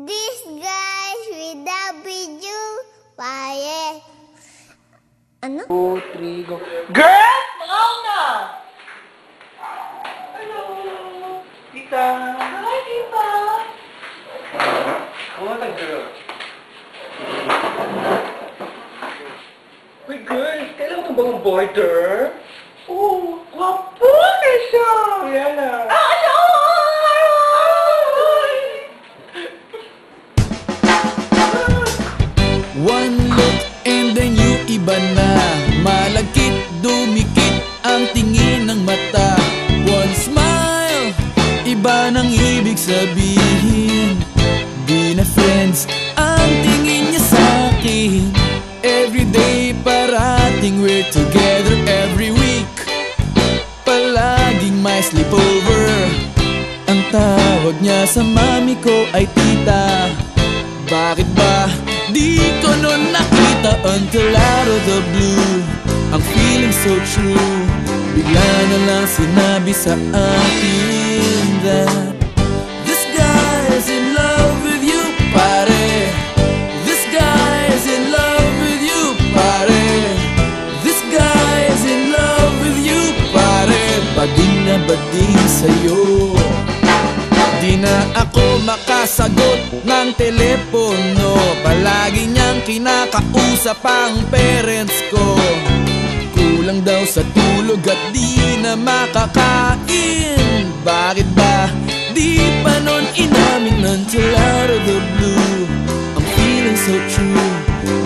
These guys with the video fire. Ano? 2, 3, go. Girl! Mangaw na! Hello! Tita! Hi, tita! What a girl! Uy, girl! Kailangan mo bang border? Oh, wapo na siya! Yan na! Ano? One look and then you iba na. Malagkit, dumikit ang tingin ng mata. One smile, iba nang ibig sabihin. Di na friends ang tingin niya sa'kin. Everyday parating we're together every week. Palaging may sleepover. Ang tawag niya sa mami ko ay tita. Bakit ba di ko nun nakita until out of the blue? Ang feeling so true, bigla na lang sinabi sa akin that this guy's in love with you, pare. This guy's in love with you, pare. This guy's in love with you, pare. Bading na bading sa'yo. Di na ako makasagot ng telepono. Palagi niyang kinakausap ang parents ko. Kulang daw sa tulog at di na makakain. Bakit ba di pa nun inamin until out of the blue? I'm feeling so true,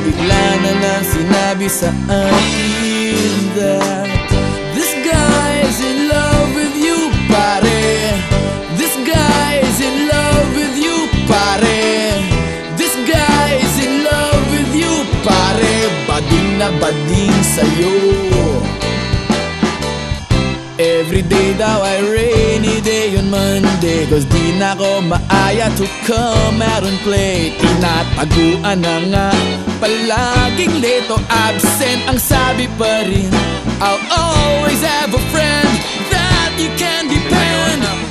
bigla na lang sinabi sa akin that this guy's in love with you, pare. This guy's in love with you, pare. This guy's in love with you, pare. Bading na bading sa'yo. Everyday daw ay rainy day on Monday, cause di na ko maaya to come out and play. Tinataguan na nga, palaging late o absent. Ang sabi pa rin, I'll always have a friend that you can depend on.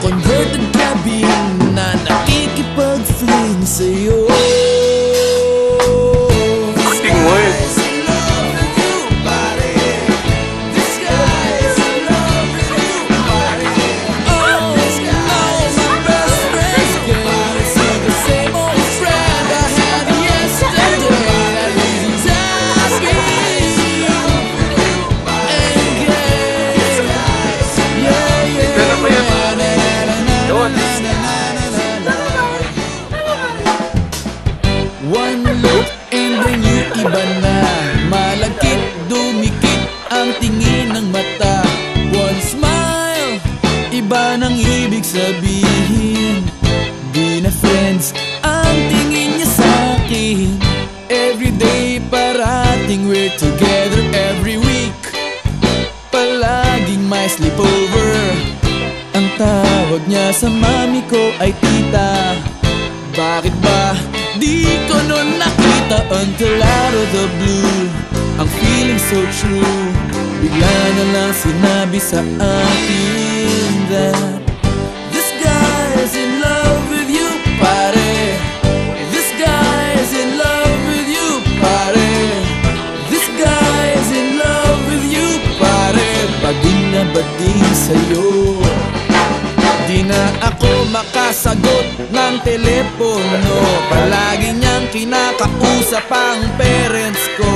Converted cabin na nakikipag-fling sa'yo. Acting words. One look and then you iba na. Malagkit, dumikit ang tingin ng mata. One smile, iba nang ibig sabihin. Di na friends ang tingin niya sa'kin. Everyday parating we're together every week. Palaging may sleepover. Ang tawag niya sa mami ko ay tita. Bakit ba di ko nun nakita until out of the blue? Ang feeling so true, bigla na lang sinabi sa akin that this guy's in love with you, pare. This guy's in love with you, pare. This guy's in love with you, pare. Bading na bading sa'yo. Di na ako makasagot ng telepono. Palagi niyang kinakausap ang parents ko.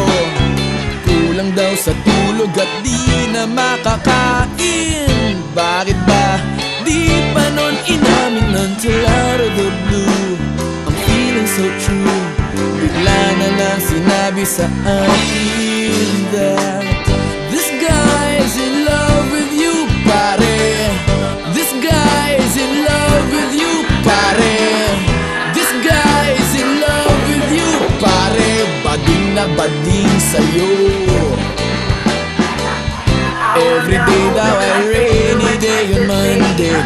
Kulang daw sa tulog at di na makakain. Bakit ba di pa nun inamin until out of the blue? I'm feeling so true, bigla na lang sinabi sa akin that this guy's in love with you, pare. This guy's in love with you, pare.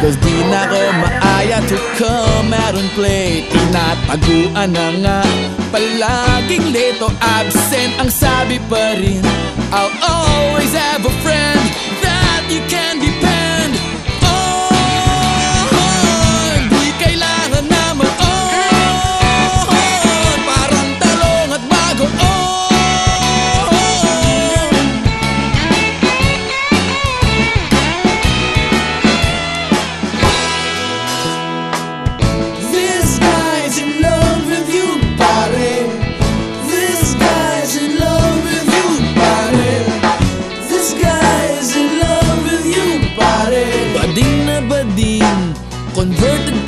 'Cause di na ko maaya to come out and play. Tinataguan na nga, palaging late o absent. Ang sabi pa rin, I'll always have a friend that you can depend on. Di kailangan na mag-on, parang talong at bagoon. This guy's in love with you, pare. This guy's in love with you, pare. This guy's in love with you, pare. Bading na bading, converted